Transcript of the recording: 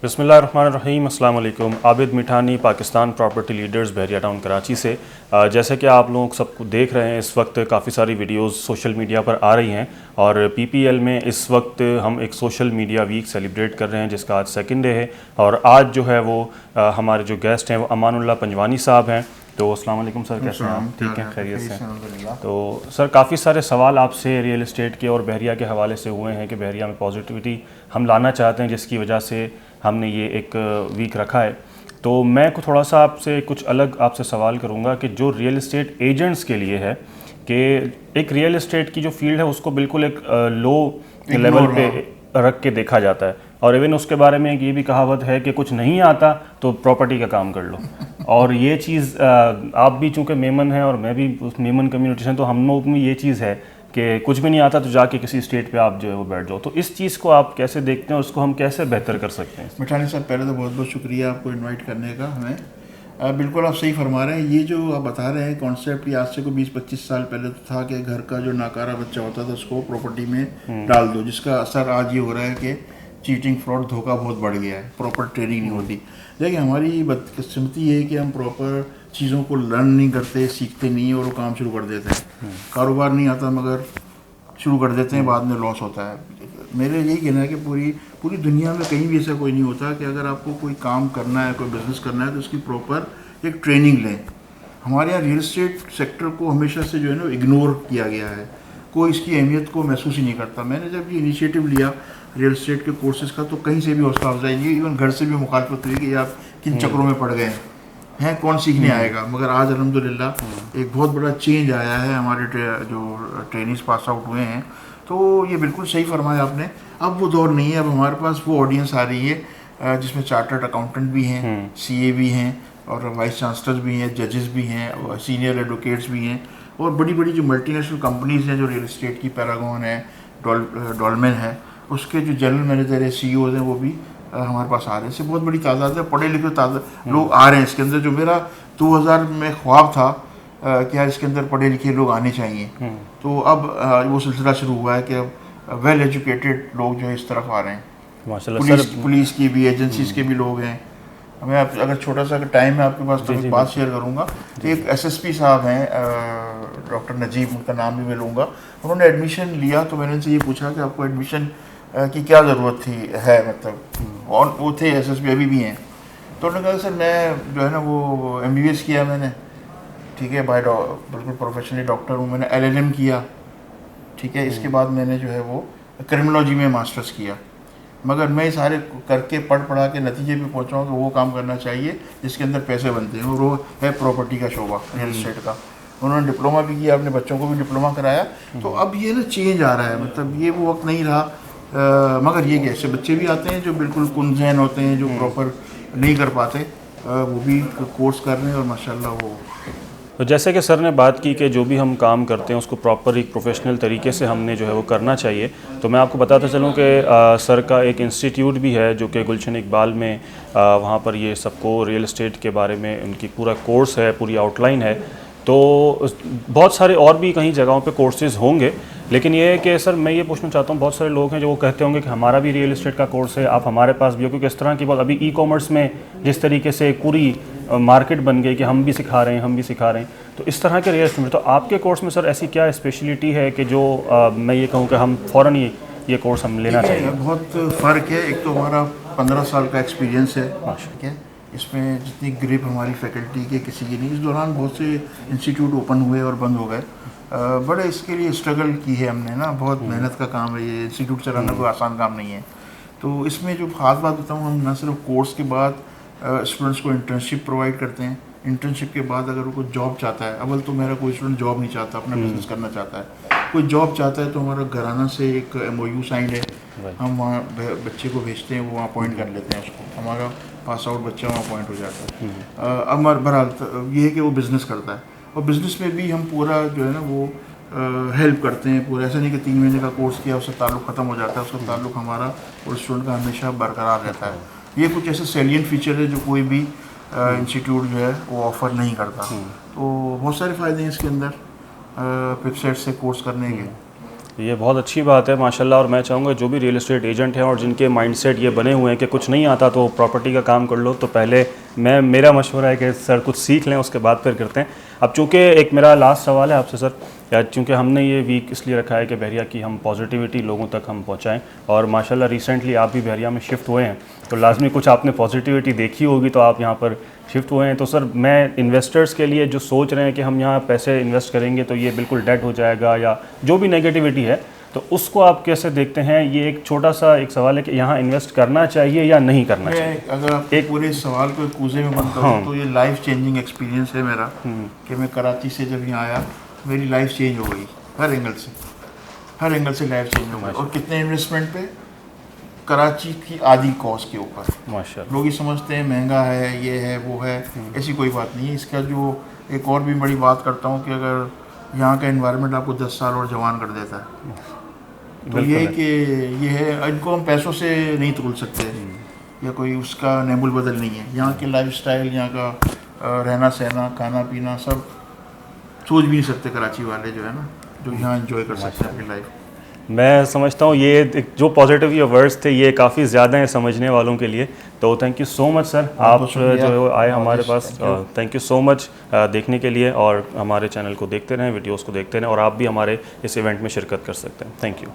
बिस्मिल्लाहिर्रहमानिर्रहीम, अस्सलाम वालेकुम। आबिद मिठानी, पाकिस्तान प्रॉपर्टी लीडर्स, बहरिया टाउन कराची से। जैसे कि आप लोग सबको देख रहे हैं, इस वक्त काफ़ी सारी वीडियोस सोशल मीडिया पर आ रही हैं और पीपीएल में इस वक्त हम एक सोशल मीडिया वीक सेलिब्रेट कर रहे हैं जिसका आज सेकंड डे है। और आज जो है वो हमारे जो गेस्ट हैं वो अमानुल्लाह पंजवानी साहब हैं। तो अस्सलाम वालेकुम सर, कैसे हैं आप? ठीक हैं, खैरियत से? तो सर, काफ़ी सारे सवाल आपसे रियल एस्टेट के और बहरिया के हवाले से हुए हैं कि बहरिया में पॉजिटिविटी हम लाना चाहते हैं, जिसकी वजह से हमने ये एक वीक रखा है। तो मैं को थोड़ा सा आपसे कुछ अलग आपसे सवाल करूंगा कि जो रियल एस्टेट एजेंट्स के लिए है कि एक रियल एस्टेट की जो फील्ड है उसको बिल्कुल एक लो लेवल पे रख के देखा जाता है, और इवन उसके बारे में ये भी कहावत है कि कुछ नहीं आता तो प्रॉपर्टी का काम कर लो। और ये चीज़ आप भी चूँकि मेमन हैं और मैं भी उस मेमन कम्युनिटी से, तो हम लोग में ये चीज़ है कि कुछ भी नहीं आता तो जाके किसी स्टेट पे आप जो है वो बैठ जाओ। तो इस चीज़ को आप कैसे देखते हैं, उसको हम कैसे बेहतर कर सकते हैं? मिठानी साहब, पहले तो बहुत बहुत शुक्रिया आपको इनवाइट करने का हमें। बिल्कुल आप सही फरमा रहे हैं। ये जो आप बता रहे हैं कॉन्सेप्ट, ये आज से को 20-25 साल पहले तो था कि घर का जो नाकारा बच्चा होता था उसको प्रॉपर्टी में डाल दो, जिसका असर आज ये हो रहा है कि चीटिंग, फ्रॉड, धोखा बहुत बढ़ गया है। प्रॉपर ट्रेनिंग नहीं होती। देखिए, हमारी बदकिस्मती है कि हम प्रॉपर चीज़ों को लर्न नहीं करते, सीखते नहीं और वो काम शुरू कर देते हैं। कारोबार नहीं आता मगर शुरू कर देते हैं, बाद में लॉस होता है। मेरे यही कहना है कि पूरी दुनिया में कहीं भी ऐसा कोई नहीं होता कि अगर आपको कोई काम करना है, कोई बिजनेस करना है तो उसकी प्रॉपर एक ट्रेनिंग लें। हमारे यहाँ रियल एस्टेट सेक्टर को हमेशा से जो है ना इग्नोर किया गया है। कोई इसकी अहमियत को महसूस ही नहीं करता। मैंने जब ये इनिशिएटिव लिया रियल एस्टेट के कोर्सेज़ का, तो कहीं से भी हौसला अफजाई नहीं, इवन घर से भी मुखालफत हुई कि आप किन चक्रों में पड़ गए हैं, कौन सीखने आएगा। मगर आज अल्हम्दुलिल्लाह एक बहुत बड़ा चेंज आया है। हमारे जो ट्रेनिंग्स पास आउट हुए हैं, तो ये बिल्कुल सही फरमाया आपने। अब वो दौर नहीं है। अब हमारे पास वो ऑडियंस आ रही है जिसमें चार्टर्ड अकाउंटेंट भी हैं, सीए भी हैं और वाइस चांसलर्स भी हैं, जजेस भी हैं और सीनियर एडवोकेट्स भी हैं, और बड़ी बड़ी जो मल्टीनेशनल कंपनीज़ हैं जो रियल एस्टेट की, पैरागॉन है, डॉलमेन है, उसके जो जनरल मैनेजर है, सीईओज़ हैं, वो भी हमारे पास आ रहे हैं। इससे बहुत बड़ी तादाद है, पढ़े लिखे लोग आ रहे हैं इसके अंदर। जो मेरा 2000 में ख्वाब था कि यार इसके अंदर पढ़े लिखे लोग आने चाहिए, तो अब वो सिलसिला शुरू हुआ है कि अब वेल एजुकेटेड लोग जो है इस तरफ आ रहे हैं। माशाल्लाह। पुलिस की भी, एजेंसीज के भी लोग हैं। मैं अगर छोटा सा टाइम है आपके पास तो एक बात शेयर करूंगा। एक एसएसपी साहब हैं, डॉक्टर नजीब, उनका नाम भी मैं लूँगा। उन्होंने एडमिशन लिया तो मैंने उनसे ये पूछा कि आपको एडमिशन की क्या ज़रूरत है, मतलब। और वो थे एसएसपी, अभी भी हैं। तो उन्होंने कहा सर मैं जो है ना वो एमबीबीएस किया मैंने, ठीक है, बिल्कुल प्रोफेशनली डॉक्टर हूँ। मैंने एलएलएम किया, ठीक है। इसके बाद मैंने जो है वो क्रिमिनोलॉजी में मास्टर्स किया। मगर मैं सारे करके पढ़ा के नतीजे पे पहुँचा हूँ कि वो काम करना चाहिए जिसके अंदर पैसे बनते हैं, और वो है प्रॉपर्टी का शोबा, रियल एस्टेट का। उन्होंने डिप्लोमा भी किया, अपने बच्चों को भी डिप्लोमा कराया। तो अब ये ना चेंज आ रहा है, मतलब ये वो वक्त नहीं रहा। मगर ये कि ऐसे बच्चे भी आते हैं जो बिल्कुल कुंजैन होते हैं, जो प्रॉपर नहीं कर पाते, वो भी कोर्स कर रहे हैं और माशाल्लाह वो। तो जैसे कि सर ने बात की कि जो भी हम काम करते हैं उसको प्रॉपर एक प्रोफेशनल तरीके से हमने जो है वो करना चाहिए। तो मैं आपको बताता चलूँ कि सर का एक इंस्टीट्यूट भी है जो कि गुलशन इकबाल में, वहाँ पर ये सबको रियल एस्टेट के बारे में उनकी पूरा कोर्स है, पूरी आउटलाइन है। तो बहुत सारे और भी कहीं जगहों पे कोर्सेज़ होंगे, लेकिन ये है कि सर मैं ये पूछना चाहता हूँ, बहुत सारे लोग हैं जो वो कहते होंगे कि हमारा भी रियल एस्टेट का कोर्स है, आप हमारे पास भी हो, क्योंकि इस तरह की बात अभी ई कॉमर्स में जिस तरीके से पूरी मार्केट बन गई कि हम भी सिखा रहे हैं, हम भी सिखा रहे हैं। तो इस तरह के रियल एस्टेट में, तो आपके कोर्स में सर ऐसी क्या स्पेशलिटी है कि जो मैं ये कहूँ कि हम फ़ौरन ही ये कोर्स हम लेना चाहिए? बहुत फ़र्क है। एक तो हमारा 15 साल का एक्सपीरियंस है, ठीक है। इसमें जितनी ग्रिप हमारी फैकल्टी के किसी की नहीं। इस दौरान बहुत से इंस्टीट्यूट ओपन हुए और बंद हो गए। बड़े इसके लिए स्ट्रगल की है हमने ना, बहुत मेहनत का काम है ये। इंस्टीट्यूट चलाना कोई आसान काम नहीं है। तो इसमें जो ख़ास बात बताऊँ, हम न सिर्फ कोर्स के बाद स्टूडेंट्स को इंटर्नशिप प्रोवाइड करते हैं। इंटर्नशिप के बाद अगर वो कोई जॉब चाहता है, अव्वल तो मेरा कोई स्टूडेंट जॉब नहीं चाहता, अपना बिजनेस करना चाहता है। कोई जॉब चाहता है तो हमारा घराना से एक MOU साइंड है, हम वहाँ बच्चे को भेजते हैं, वो वहाँ अपॉइंट कर लेते हैं उसको। हमारा पास आउट बच्चा वहाँ अपॉइंट हो जाता है। अब बहरहाल ये है कि वो बिज़नेस करता है, और बिज़नेस में भी हम पूरा जो है ना वो हेल्प करते हैं पूरा। ऐसा नहीं कि 3 महीने का कोर्स किया उससे ताल्लुक़ ख़त्म हो जाता है। उसका ताल्लुक़ हमारा और स्टूडेंट का हमेशा बरकरार रहता है। ये कुछ ऐसे सैलिएंट फीचर है जो कोई भी इंस्टीट्यूट जो है वो ऑफ़र नहीं करता। तो बहुत सारे फ़ायदे हैं इसके अंदर वेबसाइट से कोर्स करने के। ये बहुत अच्छी बात है माशाल्लाह। और मैं चाहूँगा जो भी रियल एस्टेट एजेंट हैं और जिनके माइंडसेट ये बने हुए हैं कि कुछ नहीं आता तो प्रॉपर्टी का काम कर लो, तो पहले मेरा मशवरा है कि सर कुछ सीख लें, उसके बाद फिर करते हैं। अब चूँकि एक मेरा लास्ट सवाल है आपसे सर, चूँकि हमने ये वीक इसलिए रखा है कि बहरिया की हम पॉजिटिविटी लोगों तक हम पहुँचाएँ, और माशाल्लाह रिसेंटली आप भी बहरिया में शिफ्ट हुए हैं, तो लाजमी कुछ आपने पॉजिटिविटी देखी होगी, तो आप यहाँ पर शिफ्ट हुए हैं। तो सर मैं इन्वेस्टर्स के लिए जो सोच रहे हैं कि हम यहाँ पैसे इन्वेस्ट करेंगे तो ये बिल्कुल डेड हो जाएगा या जो भी नेगेटिविटी है, तो उसको आप कैसे देखते हैं? ये एक छोटा सा एक सवाल है कि यहाँ इन्वेस्ट करना चाहिए या नहीं करना चाहिए? अगर आप एक पूरे सवाल को कूजे में बंद करूँ तो ये लाइफ चेंजिंग एक्सपीरियंस है मेरा, कि मैं कराची से जब यहाँ आया मेरी लाइफ चेंज हो गई हर एंगल से लाइफ चेंज हो गई। और कितने इन्वेस्टमेंट पे? कराची की आधी कॉस्ट के ऊपर। माशाल्लाह। लोग ये समझते हैं महंगा है, ये है वो है, ऐसी कोई बात नहीं है। इसका जो एक और भी बड़ी बात करता हूँ कि अगर यहाँ का एनवायरनमेंट आपको 10 साल और जवान कर देता है, तो ये कि ये है, इनको हम पैसों से नहीं तोल सकते या कोई उसका नेबुल बदल नहीं है। यहाँ के लाइफस्टाइल, यहाँ का रहना सहना, खाना पीना सब सोच भी नहीं सकते कराची वाले जो है ना, जो यहाँ एंजॉय कर सकते हैं अपनी लाइफ। मैं समझता हूँ ये जो पॉजिटिव ये वर्ड्स थे ये काफ़ी ज़्यादा हैं समझने वालों के लिए। तो thank you so much sir, आप जो आए हमारे पास, थैंक यू सो मच देखने के लिए। और हमारे चैनल को देखते रहें, वीडियोस को देखते रहें, और आप भी हमारे इस इवेंट में शिरकत कर सकते हैं। Thank you.